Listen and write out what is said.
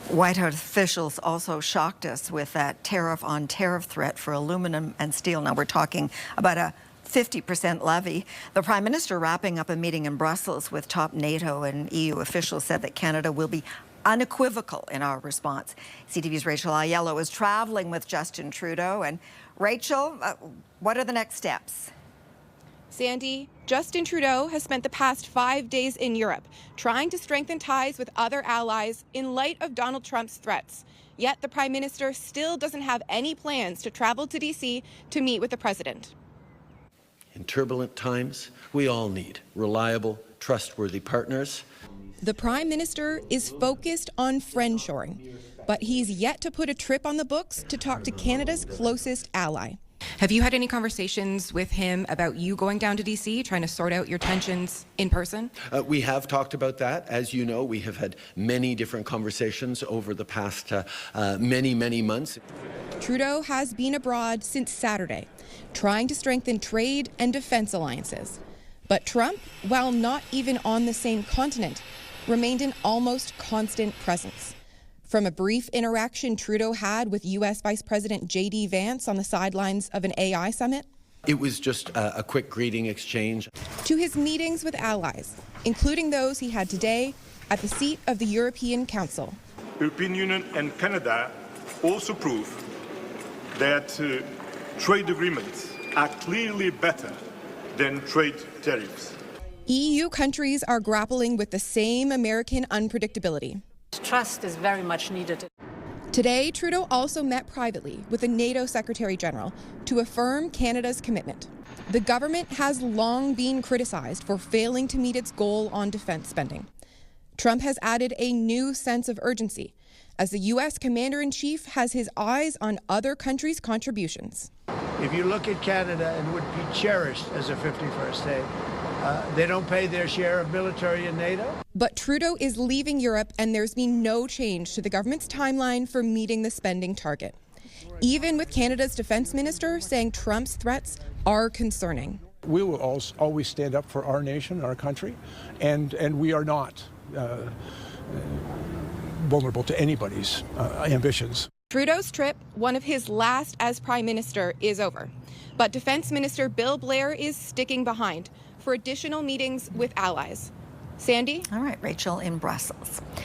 White House officials also shocked us with that tariff on tariff threat for aluminum and steel. Now we're talking about a 50% levy. The Prime Minister, wrapping up a meeting in Brussels with top NATO and EU officials, said that Canada will be unequivocal in our response. CTV's Rachel Aiello is traveling with Justin Trudeau. And Rachel, what are the next steps? Sandy, Justin Trudeau has spent the past 5 days in Europe trying to strengthen ties with other allies in light of Donald Trump's threats. Yet the Prime Minister still doesn't have any plans to travel to D.C. to meet with the President. In turbulent times, we all need reliable, trustworthy partners. The Prime Minister is focused on friendshoring, but he's yet to put a trip on the books to talk to Canada's closest ally. Have you had any conversations with him about you going down to D.C., trying to sort out your tensions in person? We have talked about that. As you know, we have had many different conversations over the past many months. Trudeau has been abroad since Saturday, trying to strengthen trade and defense alliances. But Trump, while not even on the same continent, remained an almost constant presence. From a brief interaction Trudeau had with U.S. Vice President J.D. Vance on the sidelines of an AI summit, it was just a quick greeting exchange, to his meetings with allies, including those he had today at the seat of the European Council. European Union and Canada also prove that trade agreements are clearly better than trade tariffs. EU countries are grappling with the same American unpredictability. Trust is very much needed. Today, Trudeau also met privately with the NATO Secretary General to affirm Canada's commitment. The government has long been criticized for failing to meet its goal on defense spending. Trump has added a new sense of urgency as the U.S. Commander-in-Chief has his eyes on other countries' contributions. If you look at Canada and would be cherished as a 51st state, they don't pay their share of military in NATO. But Trudeau is leaving Europe, and there's been no change to the government's timeline for meeting the spending target, even with Canada's defense minister saying Trump's threats are concerning. We will always stand up for our nation, our country, and we are not vulnerable to anybody's ambitions. Trudeau's trip, one of his last as Prime Minister, is over. But Defense Minister Bill Blair is sticking behind for additional meetings with allies. Sandy? All right, Rachel in Brussels.